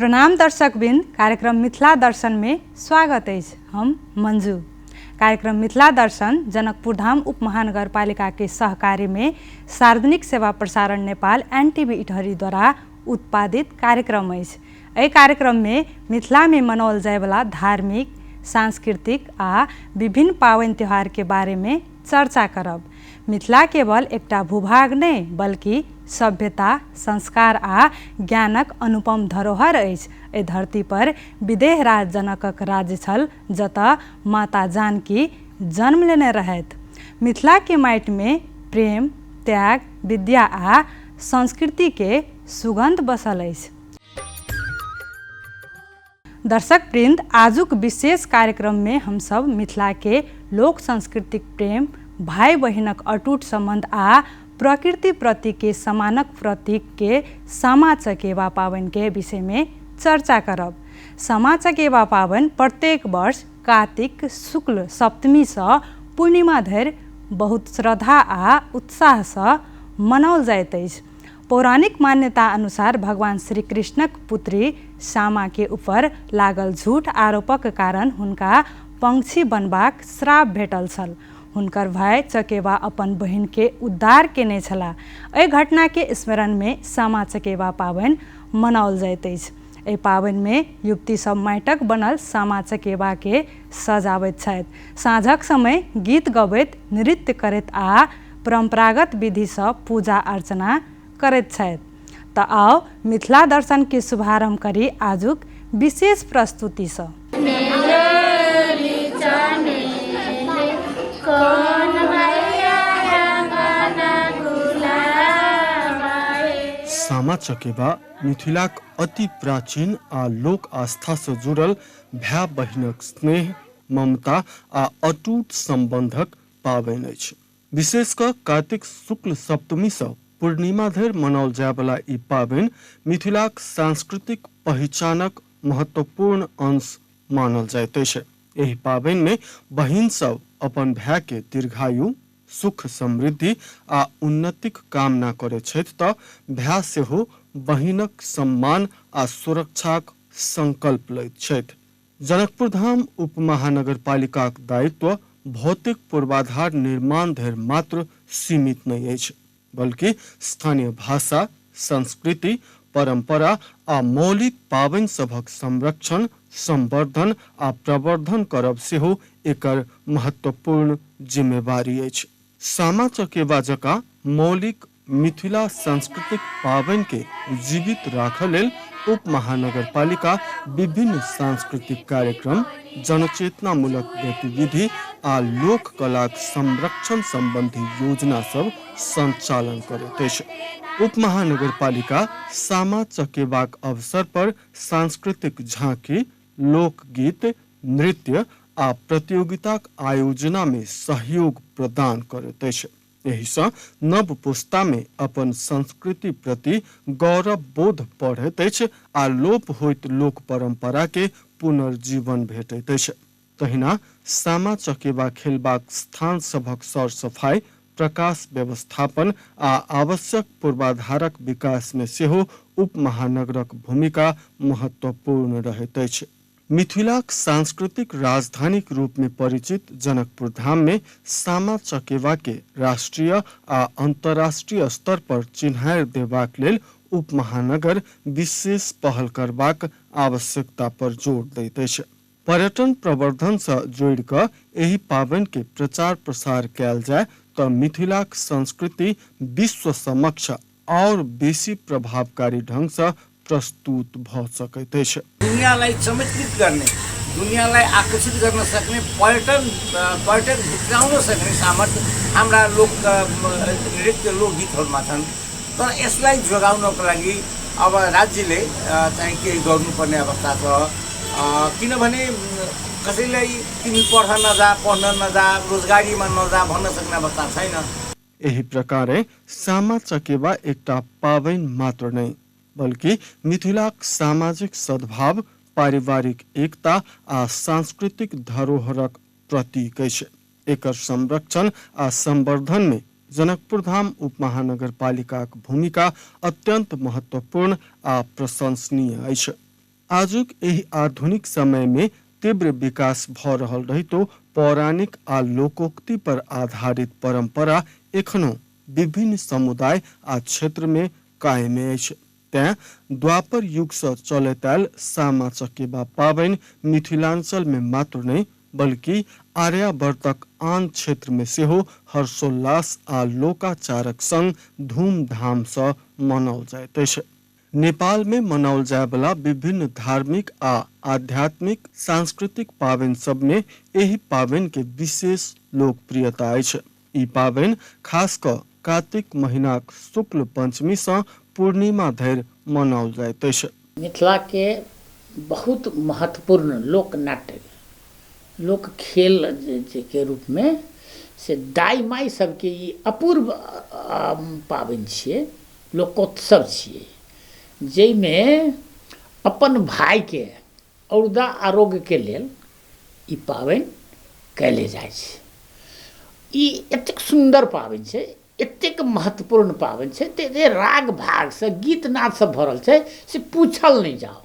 प्रणाम दर्शकबिन, कार्यक्रम मिथिला दर्शन में स्वागत है। हम मंजू। कार्यक्रम मिथिला दर्शन जनकपुर धाम उप महानगरपालिका के सहकारी में सार्वजनिक सेवा प्रसारण नेपाल एनटीवी इटहरी द्वारा उत्पादित कार्यक्रम है। एहि कार्यक्रम में मिथिला में मनाओल जाए वाला धार्मिक, सांस्कृतिक आ विभिन्न पावन त्यौहार के बारे में चर्चा करब। मिथिला केवल एकटा भूभाग नहीं बल्कि सभ्यता, संस्कार आ ज्ञानक अनुपम धरोहर अछि। एहि धरती पर विदेह राज जनकक राज्य छल, जतऽ माता जानकी जन्म लेने रहथि। मिथिला के माटि में प्रेम, त्याग, विद्या आ संस्कृति के सुगंध बसल अछि। दर्शक वृंद, आजुक विशेष कार्यक्रम में हम सब मिथिला के लोक सांस्कृतिक प्रेम, भाई बहिनक अटूट संबंध आ प्रकृति प्रति के सम्मानक प्रतीक के सामा चकेवा पावन के विषय में चर्चा करब। सामा चकेवा पावन प्रत्येक वर्ष कार्तिक शुक्ल सप्तमी से पूर्णिमा धरि बहुत श्रद्धा आ उत्साह से मनाओल जाइत अछि। पौराणिक मान्यता अनुसार भगवान श्री कृष्णक पुत्री सामा के ऊपर लागल झूठ आरोपक कारण हुनका पंक्षी बनबाक श्राप भेटल छल। हुनकर भाई चकेवा अपन बहिन के उद्धार केने छलाह। एहि घटना के स्मरण में सामा चकेवा पावन मनाओल जाइत अछि। एहि पावन में युवती सब माटिक बनल सामा चकेवा के सजाबैत छथि। साँझक समय गीत गबैत, नृत्य करैत आ परंपरागत विधि से पूजा अर्चना करैत छथि। तऽ आओ मिथिला दर्शन के शुभारंभ करी आजुक विशेष प्रस्तुति से। सामा चकेवा मिथिलाक अति प्राचीन आ लोक आस्था से जुड़ल भाय बहिनक स्नेह, ममता आ अटूट संबंधक पाबनि अछि। विशेष कऽ कार्तिक शुक्ल सप्तमी से पूर्णिमा धरि मनाओल जाय वाला ई पाबनि मिथिलाक सांस्कृतिक पहचानक महत्वपूर्ण अंश मानल जाइत अछि। एहि पाबनि में बहिन सब अपन भाई के दीर्घायु, सुख समृद्धि आ उन्नतिक कामना करैत छथि तऽ भाई सेहो बहिनक सम्मान आ सुरक्षाक संकल्प लैत छथि। जनकपुर धाम उप महानगरपालिकाक दायित्व भौतिक पूर्वाधार निर्माण धरि मात्र सीमित नहीं अछि, बल्कि स्थानीय भाषा, संस्कृति, परंपरा आ मौलिक पाबनि सभक संरक्षण, संवर्धन आ प्रवर्धन करब सेहो एकर महत्वपूर्ण जिम्मेवारी अछि। सामा चकेवा जकाँ मौलिक मिथिला सांस्कृतिक पाबनि के जीवित राखऽ लेल उप महानगरपालिका विभिन्न सांस्कृतिक कार्यक्रम, जनचेतनामूलक गतिविधि आ लोक कलाक संरक्षण संबंधी योजना सब संचालन करैत अछि। उप महानगरपालिका सामा चकेवाक अवसर पर सांस्कृतिक झांकी, लोकगीत, नृत्य आ प्रतियोगिताक आयोजना में सहयोग प्रदान करैत अछि। एहि सँ नव पुस्ता में अपन संस्कृति प्रति गौरव बोध बढ़ैत अछि आ लोप होइत लोक परंपरा के पुनर्जीवन भेटैत अछि। तहिना सामा चकेवा खेलबाक स्थान सभक सर सफाई, प्रकाश व्यवस्थापन आ आवश्यक पूर्वाधारक विकास में सेहो उप महानगरक भूमिका महत्वपूर्ण रहैत अछि। मिथिलाक सांस्कृतिक राजधानी के रूप में परिचित जनकपुर धाम में सामा चकेवा के राष्ट्रीय आ अंतर्राष्ट्रीय स्तर पर चिन्हार देबाक लेल उप महानगर विशेष पहल करबाक आवश्यकता पर जोर दैत अछि। पर्यटन प्रवर्धन से जोड़ि कऽ एहि पाबनि के प्रचार प्रसार कयल जाय तऽ मिथिलाक संस्कृति विश्व समक्ष और बेसी प्रभावकारी ढंग से प्रस्तुत भ सकैत अछि। दुनियालाई चमत्कृत गर्ने, दुनियालाई आकर्षित गर्न सक्ने, पर्यटक भित्राउन सक्ने सामर्थ्य हाम्रा लोक नृत्य लोकगीतहरूमा छन्। तर यसलाई जोगाउनको लागि अब राज्यले चाहिँ केही गर्नुपर्ने अवस्था छ। किनभने कसैलाई तिमी पढ्न नजा, रोजगारीमा नजा भन्न सक्ने अवस्था छैन। एही प्रकारे सामा चकेवा एकटा पाबनि मात्र नहीं बल्कि मिथिलाक सामाजिक सद्भाव, पारिवारिक एकता आ सांस्कृतिक धरोहरक प्रतीक अछि। एकर संरक्षण आ संवर्धन में जनकपुर धाम उप महानगरपालिकाक भूमिका अत्यंत महत्वपूर्ण आ प्रशंसनीय अछि। आजुक यही आधुनिक समय में तीव्र विकास भ रहल रहितो पौराणिक आ लोकोक्ति पर आधारित परंपरा एखनो विभिन्न समुदाय आ क्षेत्र में कायम अछि। तैं द्वापर युग से चलैत आयल सामा चकेबा पाबनि मिथिलांचल में मात्र नहीं बल्कि आर्यावर्तक आन क्षेत्र में सेहो हर्षोल्लास आ लोकाचारक संग धूमधाम से मनाओल जाइत अछि। नेपाल में मनाओल जाय वाला विभिन्न धार्मिक आ आध्यात्मिक सांस्कृतिक पाबनि सब में एही पाबनि के विशेष लोकप्रियता अछि। ई पाबनि खास क कार्तिक महीनाक शुक्ल पंचमी से पूर्णिमा धरि मनाओल जाइत अछि। मिथिला के बहुत महत्वपूर्ण लोक नाट्य लोक खेल के रूप में से दाई माई सबके ई अपूर्व पाबनि छियै, लोकोत्सव छियै, जाहिमे अपन भाई के औरदा आरोग्य के लेल ई पाबनि कैले जाइ छै। ई एतेक सुंदर पाबनि छै, एतेक महत्वपूर्ण पाबनि छै, ते राग भाग से गीत नाद से भरल छै से पूछल नहीं जाओ।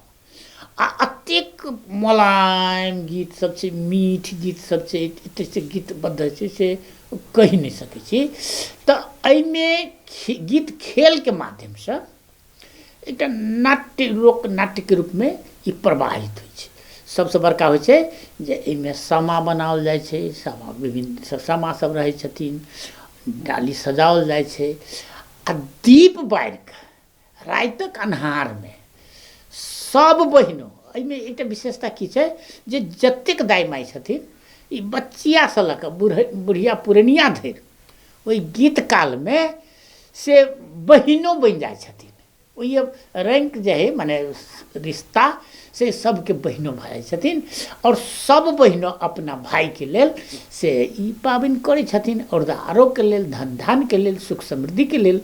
आ अतेक मुलायम गीत सब छै, मीठ गीत सब छै, एतेक से गीतबद्ध छै से कहि नहीं सकै छी। तऽ एहिमे गीत खेल के माध्यम से एक नाट्य लोक नाट्य के रूप में ई प्रवाहित होइ छै। सबसे बड़का होइ छै जे एहिमे सामा बनाओल जाइ छै, सामा विभिन्न सामा सब रहै छथिन, डाली सजाओल जाइ छै आ दीप बारि कऽ रातिक अन्हार में सब बहिनो एहिमे एकटा विशेषता की छै जे जतेक दाई माई छथिन ई बच्चिया से लऽ कऽ बुढ़िया पुरनिया धरि ओहि गीत काल में से बहिनो बनि जाइ छथिन। ओहि रैंक जे है माने रिश्ता से सबके बहिनो भऽ जाइ छथिन और सब बहिनो अपना भाई के लेल से ई पाबनि करै छथिन और आरोग्य के लेल, धन धान के लेल, सुख समृद्धि के लेल,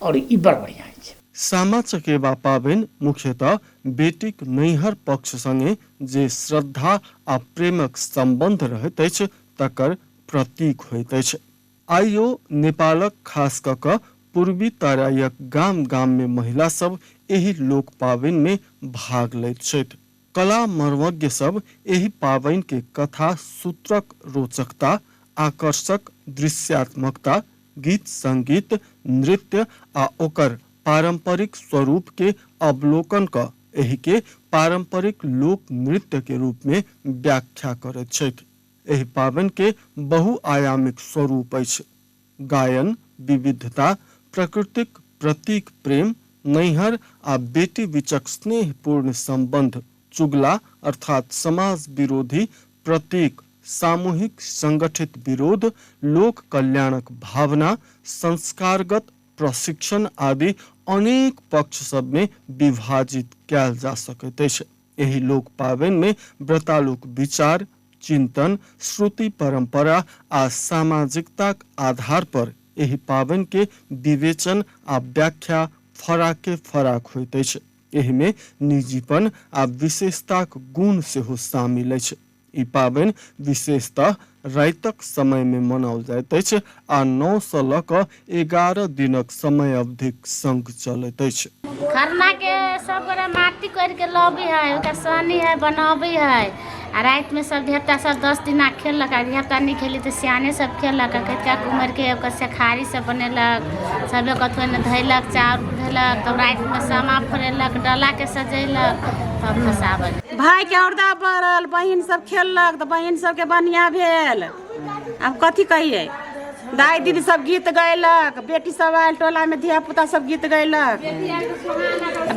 और ई बड़ बढ़िया छै। सामा चकेबा पाबनि मुख्यतः बेटीक नैहर पक्ष संगे जे श्रद्धा आ प्रेमक संबंध रहैत अछि तकर प्रतीक होइत अछि। आइयो नेपालक खास कऽ कऽ पूर्वी तराईक गाम गाम में महिला सब एही लोक पाबनि में भाग लैत छथि। कला मर्मज्ञ सब एही पाबनि के कथा सूत्रक रोचकता, आकर्षक दृश्यात्मकता, गीत संगीत, नृत्य आ ओकर पारंपरिक स्वरूप के अवलोकन क एही के पारंपरिक लोक नृत्य के रूप में व्याख्या करैत छथि। एही पाबनि के बहुआयामिक स्वरूप अछि। गायन, विविधता, प्रकृतिक प्रतीक प्रेम, नैहर आ बेटी बीचक स्नेहपूर्ण संबंध, चुगला अर्थात समाज विरोधी प्रतीक, सामूहिक संगठित विरोध, लोक कल्याणक भावना, संस्कारगत प्रशिक्षण आदि अनेक पक्ष सब में विभाजित कयल जा सकैत अछि। एही लोक पाबनि में व्रतालुक विचार, चिंतन, श्रुति परंपरा आ सामाजिकताक आधार पर एही पाबनि के विवेचन आ व्याख्या फराके फराक होइत अछि। एही में निजीपन आ विशेषताक गुण सेहो शामिल अछि। ई पाबनि विशेषतः रातिक समय में मनाओल जाइत अछि आ 9 से लऽ कऽ 11 दिनक समय अवधिक संग चलैत अछि। खरना के सब गोरा माटी कोरि के लबी है, ओकरा सनी है, बनाबी है आ रात में सब धियापुता सब 10 दिना खेलक। आ धियापुता नहीं खेली तो सियाने सब खेलक, कतिका कुमर के ओकर सेखारी सब बनेलक, सब लोग कथुन धैलक, चाउर धैलक, तब रात में सामा फोड़ेलक, डाला के सजेलक, तब फसावल। भाई के औरदा पड़ल, बहिन सब खेललक तो बहिन सबके बढ़िया भेल। अब कथी कहिए, दाई दीदी सब गीत गैलक, बेटी सब आयल टोला में, धिया पुता सब गीत गैलक,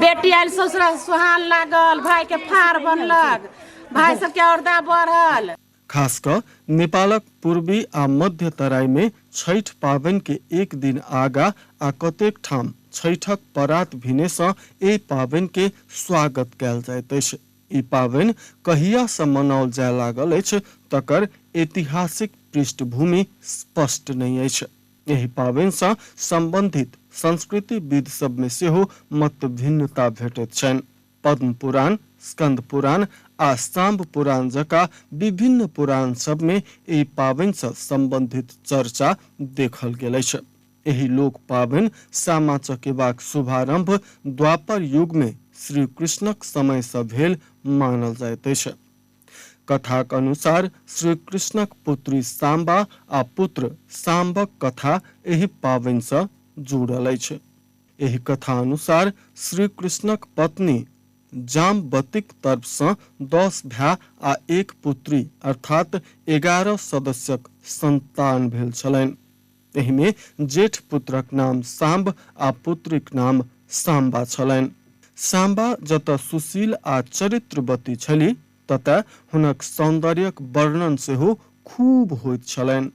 बेटी आयल ससुरा सुहान लागल, भाई के फार बनलक, भाई सबके औरदा बढ़ल। खास क नेपालक पूर्वी आ मध्य तराई में छठ पाबनि के एक दिन आगा आ कतेक ठाम छठक परात भिने सँ एहि पाबनि के स्वागत कयल जाइत अछि। ई पाबनि कहिया से मनाओल जाय लागल अछि तकर ऐतिहासिक पृष्ठभूमि स्पष्ट नहीं अछि। एही पाबनि सँ संबंधित संस्कृति विद सब में सेहो मत भिन्नता भेटैत छनि। पद्म पुराण, स्कंद पुराण आ सांब पुराण जका विभिन्न पुराण सब में एही पाबनि सँ संबंधित चर्चा देखल गेल अछि। एही लोक पाबनि सामा चकेबाक शुभारंभ द्वापर युग में श्री कृष्णक समय से भेल मानल जाइत अछि। कथाक अनुसार श्री कृष्णक पुत्री सांबा आ पुत्र सांबक कथा एहि पावनि से जुड़ल अछि। एहि कथा अनुसार श्री कृष्णक पत्नी जामवतीक तरफ से 10 भाई आ 1 पुत्री अर्थात 11 सदस्यक संतान भेल छलनि। एहि में जेठ पुत्रक नाम सांब आ पुत्रीक नाम सांबा छलनि। सांबा जतऽ सुशील आ चरित्रवती छली ततऽ हुनक सौंदर्यक वर्णन सेहो खूब होइत छलनि।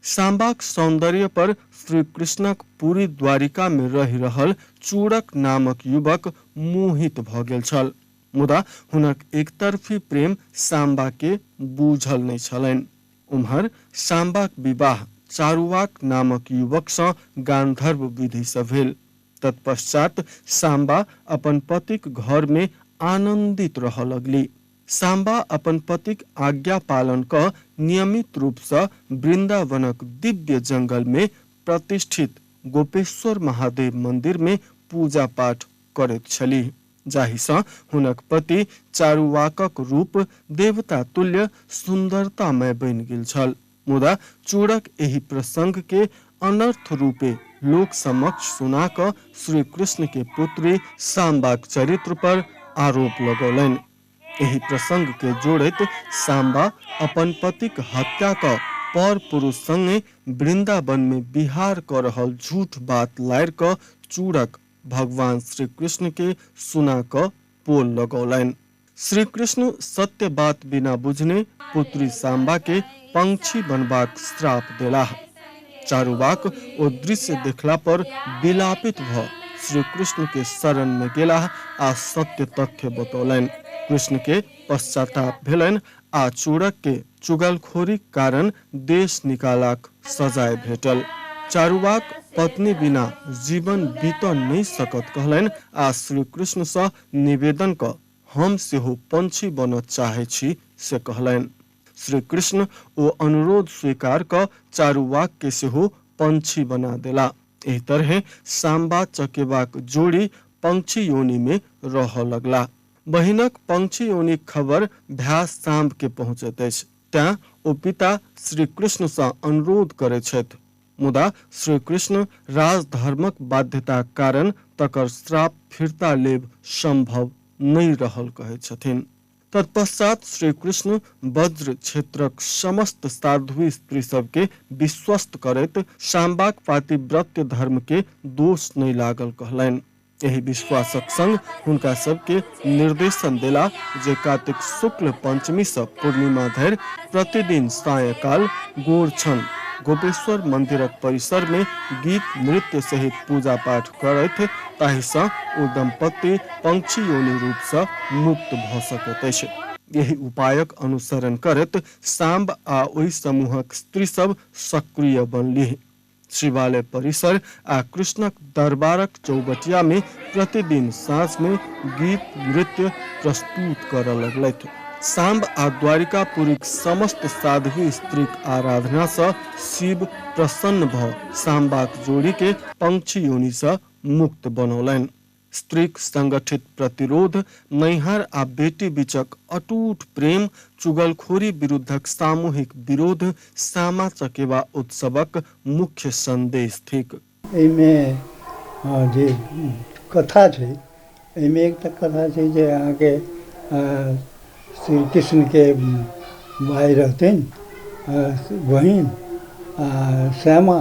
सांबाक सौंदर्य पर श्री कृष्णक पूरी द्वारिका में रहि रहल चूड़क नामक युवक मोहित भ गेल छल, मुदा हुनक एकतरफी प्रेम सांबा के बूझल नहि छलनि। उम्हर सांबाक विवाह चारुवाक नामक युवक सँ गांधर्व विधि से भेल। तत्पश्चात सांबा अपन पतिक घर में आनंदित रह लगली। सांबा अपन पतिक आज्ञा पालन क नियमित रूप से वृंदावनक दिव्य जंगल में प्रतिष्ठित गोपेश्वर महादेव मंदिर में पूजा पाठ करैत छलीह, जाहि सँ हुनक पति चारुवाकक रूप देवता तुल्य सुंदरतामय बनि गेल छल। मुदा चूड़क एहि प्रसंग के अनर्थ रूपे लोक समक्ष सुना क श्री कृष्ण के पुत्री सांबाक चरित्र पर आरोप लगौलनि। एहि प्रसंग के जोड़ैत सांबा अपन पतिक हत्या क पर पुरुष संगे वृंदावन में विहार क रहल झूठ बात लारि क चूड़क भगवान श्री कृष्ण के सुना क पोल लगौलनि। श्री कृष्ण सत्य बात बिना बुझने पुत्री सांबा के पंक्षी बनबाक श्राप देलाह। चारुवाक ओ दृश्य देखला पर विलापित भ श्री कृष्ण के शरण में गेलाह आ सत्य तथ्य बतौलनि। कृष्ण के पश्चाताप भेलनि आ चूड़क के चुगलखोरी कारण देश निकालाक सजाय भेटल। चारुवाक पत्नी बिना जीवन बीत नहीं सकत कहलनि आ श्री कृष्ण सँ निवेदन क हम सेहो पंछी बनत चाहे छी से कहलनि। श्री कृष्ण ओ अनुरोध स्वीकार क चारुवाक के सेहो पंछी बना देला। एहि तरह सांबा चकेबाक जोड़ी पंक्षी योनि में रह लगला। बहिनक पंक्षी योनि खबर भाय सांब के पहुँचैत अछि, तें ओ पिता श्री कृष्ण सँ अनुरोध करैत छथि, मुदा श्री कृष्ण राजधर्मक बाध्यताक कारण तकर श्राप फिरता लेब संभव नहीं रहल कहैत छथिन। तत्पश्चात श्री कृष्ण वज्र क्षेत्रक समस्त साध्वी स्त्री सबके विश्वस्त करैत सांबाक पातिव्रत्य धर्म के दोष नहीं लागल कहलनि। एहि विश्वासक संग हुनका सबके निर्देशन देला जे कार्तिक शुक्ल पंचमी से पूर्णिमा धरि प्रतिदिन सायंकाल गोरछन गोपेश्वर मंदिरक परिसर में गीत नृत्य सहित पूजा पाठ करैत ताहि सँ ओ दंपति पंक्षी योनि रूप से मुक्त भ सकैत अछि। यही उपायक अनुसरण करैत सांब आ ओहि समूहक स्त्री सब सक्रिय बनलीह। शिवालय परिसर आ कृष्णक दरबारक चौबटिया में प्रतिदिन साँझ में गीत नृत्य प्रस्तुत करऽ लगलथि। सांब आ द्वारिकापुरीक समस्त साध्वी स्त्रीक आराधना सँ शिव प्रसन्न भ सांबाक जोड़ी के पंक्षी योनि सँ मुक्त बनौलनि। स्त्रीक संगठित प्रतिरोध, नैहर आ बेटी बीचक अटूट प्रेम, चुगलखोरी विरुद्धक सामूहिक विरोध सामा चकेबा उत्सवक मुख्य संदेश थिक। एहिमे जे कथा छै, एहिमे एकटा कथा छै जे अहाँके श्री कृष्ण के भाई रहथिन बहिन श्यामा,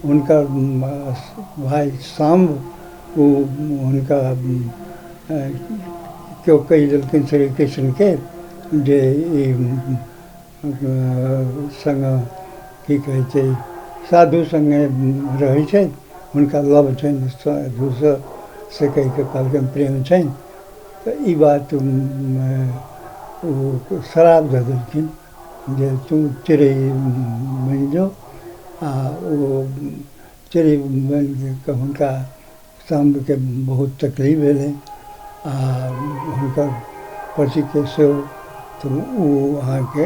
उनका भाई सांब वो उनका क्यों कही देलखिन श्री कृष्ण के जे संग की कहै छै साधु संगे रहै छै, हुनका लव छनि साधु से कहि के कहलखिन प्रेम छनि। तऽ ई बात वो शराब दे देलखिन जे तू चिड़ै बनि जो आ वो चिड़ै बनि के हुनका सांब के बहुत तकलीफ भेलै आ हुनकर पति के सेहो तऽ ओ अहाँके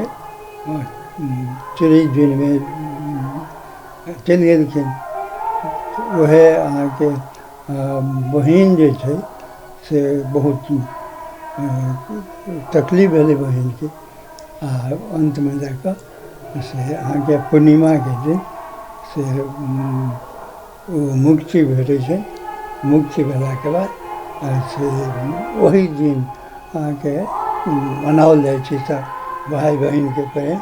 चिड़ै दिन में चलि गेलखिन। वह अहाँके बहिन जे छै से बहुत तकलीफ भेलै बहिनके आ अंतमे जाकऽ से अहाँके पूर्णिमा के दिन से ओ मुक्ति भेटै छै। मुक्ति भेलाके बाद से ओहि दिन अहाँके मनाओल जाइ छै। तऽ भाई बहिनके प्रेम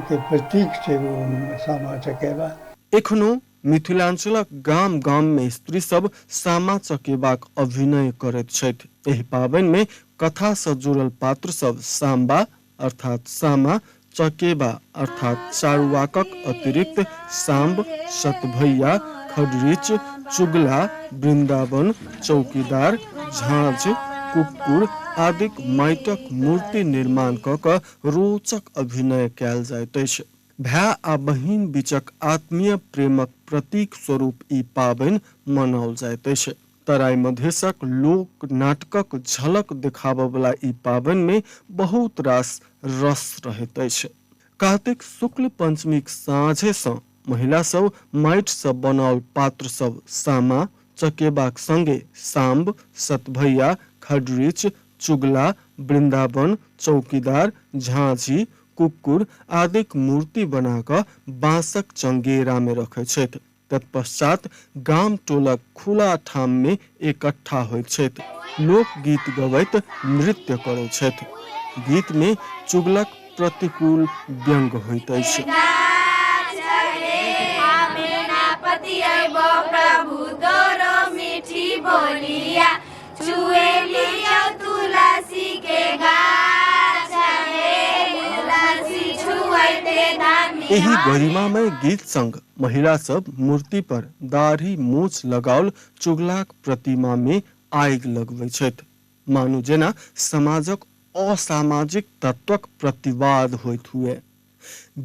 के प्रतीक छै ओ सामा चकेबा। एखनो मिथिलांचलक गाम गाम में स्त्री सब सामा चकेबाक अभिनय करैत छथि। एहि पाबनि में कथा से जुड़ल पात्र सब साम्बा अर्थात सामा, चकेबा अर्थात चारुवाकक अतिरिक्त सांब, सतभैया, खडरीच, चुगला, वृंदावन, चौकीदार, झांझ, कुक्कुर आदि माटिक मूर्ति निर्माण कऽ कऽ रोचक अभिनय कयल जाइत अछि। भाय आ बहिन बीचक आत्मीय प्रेमक प्रतीक स्वरूप ई पाबनि मनाओल जाइत अछि। तराई मधेशक लोक नाटकक झलक देखाबय वाला ई पाबनि में बहुत रास रस रहैत अछि। कार्तिक शुक्ल पंचमीक साँझे सँ महिला सब माटि से बनाओल पात्र सब सामा चकेबाक संगे सांब, सतभैया, खडरीच, चुगला, वृंदावन, चौकीदार, झांझी, कुक्कुर आदि मूर्ति बनाकऽ बांसक चंगेरा में रखै छथि। तत्पश्चात गाम टोलक खुला ठाम में इकट्ठा होइत छथि। लोकगीत गबैत नृत्य करैत छथि। गीत में चुगलक प्रतिकूल व्यंग होइत अछि। एही गरिमामय गीत संग महिला सब मूर्ति पर दाढ़ी मूछ लगाओल चुगलाक प्रतिमा में आगि लगबै छथि। मानू जेना समाजक असामाजिक तत्वक प्रतिवाद होइत हुए।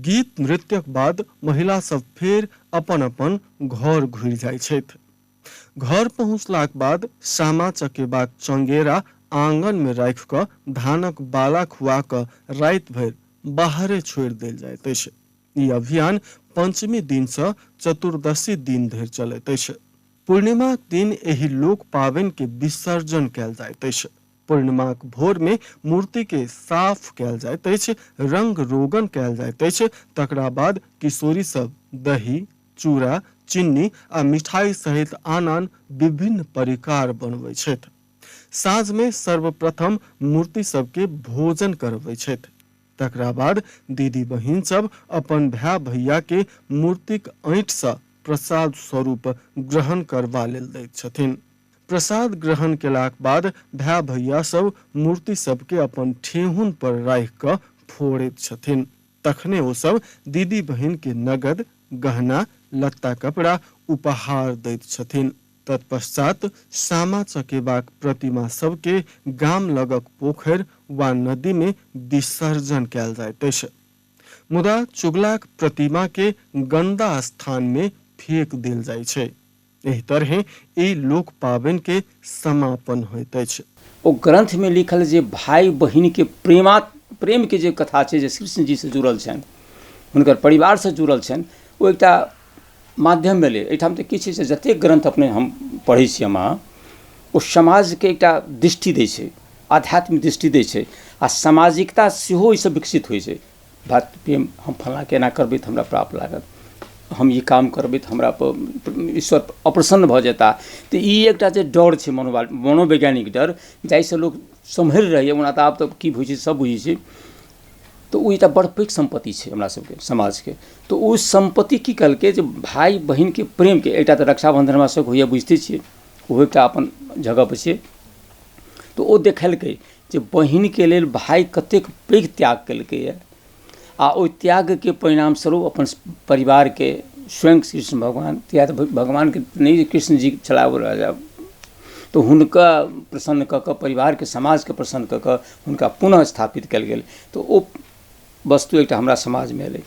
गीत नृत्यक बाद महिला सब फेर अपन अपन घर घुरि जाइ छथि। घर पहुँचलाक बाद सामा चकेबाक चंगेरा आंगन में राखि कऽ धानक बाला खुआ कऽ राति भरि बाहरे छोड़ि देल जाइत अछि। ई अभियान पंचमी दिन से चतुर्दशी दिन धरि चलैत अछि। पूर्णिमाक दिन एहि लोक पाबनि के विसर्जन कयल जाइत अछि। पूर्णिमाक भोर में मूर्ति के साफ कयल जाइत अछि, रंग रोगन कयल जाइत अछि। तकरा बाद किशोरी सब दही, चूड़ा, चीनी आ मिठाई सहित आन विभिन्न परिकार बनबै छथि। साँझ में सर्वप्रथम मूर्ति सबके भोजन करबै छथि। तकरा बाद दीदी बहिन सब अपन भाई भैया के मूर्तिक ऐंठ से प्रसाद स्वरूप ग्रहण करबा लेल दैत छथिन। प्रसाद ग्रहण केलाक बाद भाई भैया सब मूर्ति सबके अपन ठेहुन पर राखि कऽ फोड़ैत छथिन। तखने ओ सब दीदी बहिन के नगद, गहना, लत्ता कपड़ा उपहार दैत छथिन। तत्पश्चात सामा चकेबाक प्रतिमा सबके गाम लगक पोखरि वा नदी में विसर्जन कयल जाइत अछि। मुदा चुगलाक प्रतिमा के गंदा स्थान में फेंक देल जाइ छै। एहि तरहे ई लोक पाबनि के समापन होइत अछि। ओ ग्रंथ में लिखल जे भाई बहिन के प्रेम के जे कथा छै, जे कृष्ण जी से जुड़ल छनि, हुनकर परिवार से जुड़ल छनि, ओ एकटा माध्यम भेलै। एहिठाम तऽ किछु छै, जतेक ग्रंथ अपने हम पढ़ै छी ओ समाज के एकटा दृष्टि दै छै, आध्यात्मिक दृष्टि दै छै, आ सामाजिकता सेहो एहिसँ विकसित होइ छै। भात प्रेम हम फलाँ के एना करबै तऽ हमरा प्राप्त लागत, हम ई काम करबै तऽ हमरा ईश्वर अप्रसन्न भऽ जेता। तऽ ई एकटा जे डर छै, मनोवैज्ञानिक डर, जाहिसँ लोक सम्हरि रहैए। ओना तऽ आब तऽ की होइ छै सब बुझै छै। तो ओ एकटा बड़ पैघ सम्पत्ति छै हमरा सबके समाजके। तो ओ सम्पत्ति की कहलकै जे भाई बहिन के प्रेम के, एकटा तऽ रक्षाबंधन हमरा सबके होइए, बुझिते छियै, ओहो एकटा अपन जगह पर छै। तो ओ देखेलकै जे बहिन के लेल भाई कतेक पैघ त्याग केलकैए, आ ओहि त्याग के परिणाम स्वरूप अपन परिवार के स्वयं कृष्ण भगवान, या तऽ भगवान के नहीं, कृष्ण जी छलाह ओ राजा, तो हुनका प्रसन्न कऽ कऽ, परिवार के समाज के प्रसन्न कऽ कऽ हुनका पुनः स्थापित कयल गेल। तो ओ वस्तु एकटा हमरा समाज में एलै।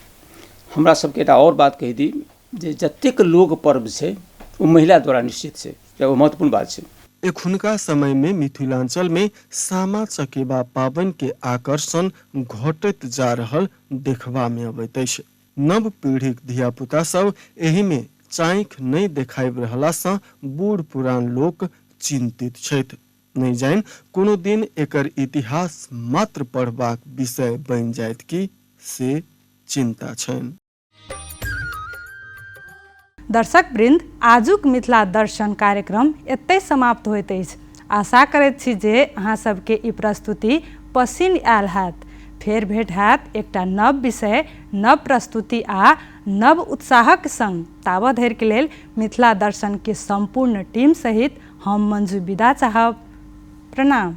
हमरा सबके एकटा और बात कहि दी जे जतेक लोक पर्व छै ओ महिला द्वारा निश्चित छै, एगो महत्वपूर्ण बात छै। एखुनका समय में मिथिलांचल में सामा चकेबा पाबनि के आकर्षण घटैत जा रहल देखबा में अबैत अछि। नव पीढ़ीक धियापुता सब एहि में चाँखि नहीं देखाबि रहला सँ बूढ़ पुरान लोक चिंतित छथि। नहीं जाइन कोनो दिन एकर इतिहास मात्र पढ़बाक विषय बन जायत कि से चिंता छन्। दर्शक वृन्द, आजुक मिथिला दर्शन कार्यक्रम एतै समाप्त होइत अछि। आशा करैत छी जे अहाँ सबके ई प्रस्तुति पसिन आयल हैत। फेर भेट हैत एकटा नव विषय, नव प्रस्तुति आ नव उत्साहक संग। ताबत धरि के लेल मिथिला दर्शन के संपूर्ण टीम सहित हम मंजू विदा चाहब। प्रणाम।